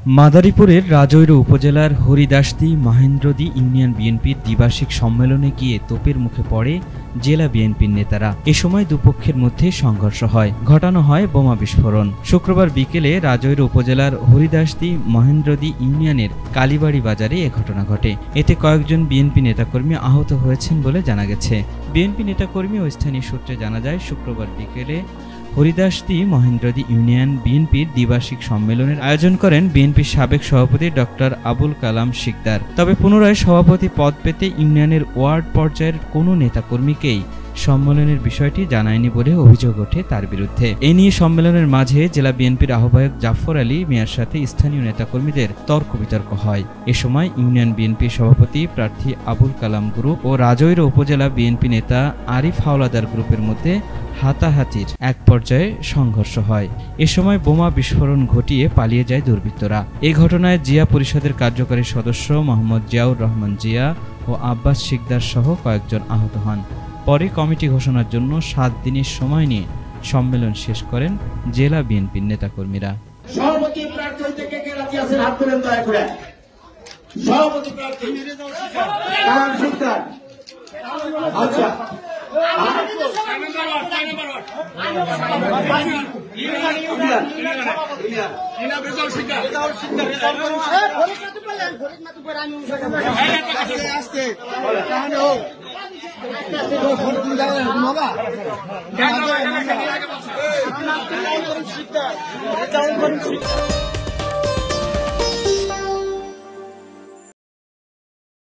মাদারীপুরের রাজৈর উপজেলার হরিদাসদী মহেন্দ্রদী ইউনিয়ন বিএনপির দ্বিবার্ষিক সম্মেলনে গিয়ে তোপের মুখে পড়ে জেলা বিএনপির নেতারা। এ সময় দুপক্ষের মধ্যে সংঘর্ষ হয়, ঘটানো হয় বোমা বিস্ফোরণ। শুক্রবার বিকেলে রাজৈর উপজেলার হরিদাসদী মহেন্দ্রদী ইউনিয়নের কালীবাড়ি বাজারে এ ঘটনা ঘটে। এতে কয়েকজন বিএনপি নেতাকর্মী আহত হয়েছেন বলে জানা গেছে। বিএনপি নেতাকর্মী ও স্থানীয় সূত্রে জানা যায়, শুক্রবার বিকেলে হরিদাসদী মহেন্দ্রদী ইউনিয়ন বিএনপির দ্বিবার্ষিক সম্মেলনের আয়োজন করেন বিএনপির সাবেক সভাপতি ডক্টর আবুল কালাম শিকদার। তবে পুনরায় সভাপতি পদ পেতে ইউনিয়নের ওয়ার্ড পর্যায়ের কোনো নেতাকর্মীকেই সম্মেলনের বিষয়টি জানায়নি বলে অভিযোগ ওঠে তার বিরুদ্ধে। এ নিয়ে সম্মেলনের মাঝে জেলা বিএনপির আহ্বায়ক জাফর আলী মিয়ার সাথে স্থানীয় নেতাকর্মীদের তর্ক বিতর্ক হয়। এ সময় ইউনিয়ন বিএনপি সভাপতি প্রার্থী আবুল কালাম গ্রুপ ও রাজৈর উপজেলা বিএনপি নেতা আরিফ হাওলাদার গ্রুপের মধ্যে হাতাহাতির এক পর্যায়ে সংঘর্ষ হয়। এ সময় বোমা বিস্ফোরণ ঘটিয়ে পালিয়ে যায় দুর্বৃত্তরা। এ ঘটনায় জিয়া পরিষদের কার্যকারী সদস্য মোহাম্মদ জিয়াউর রহমান জিয়া ও আব্বাস শিকদার সহ কয়েকজন আহত হন। পরে কমিটি ঘোষণার জন্য 7 দিনের সময় নিয়ে সম্মেলন শেষ করেন জেলা বিএনপির নেতাকর্মীরা। সভাপতি প্রার্থী হইতে কে কে রাজি আছেন হাত তুলেন দয়া করে। সভাপতি প্রার্থী কালাম শিকদার। আচ্ছা, বাবা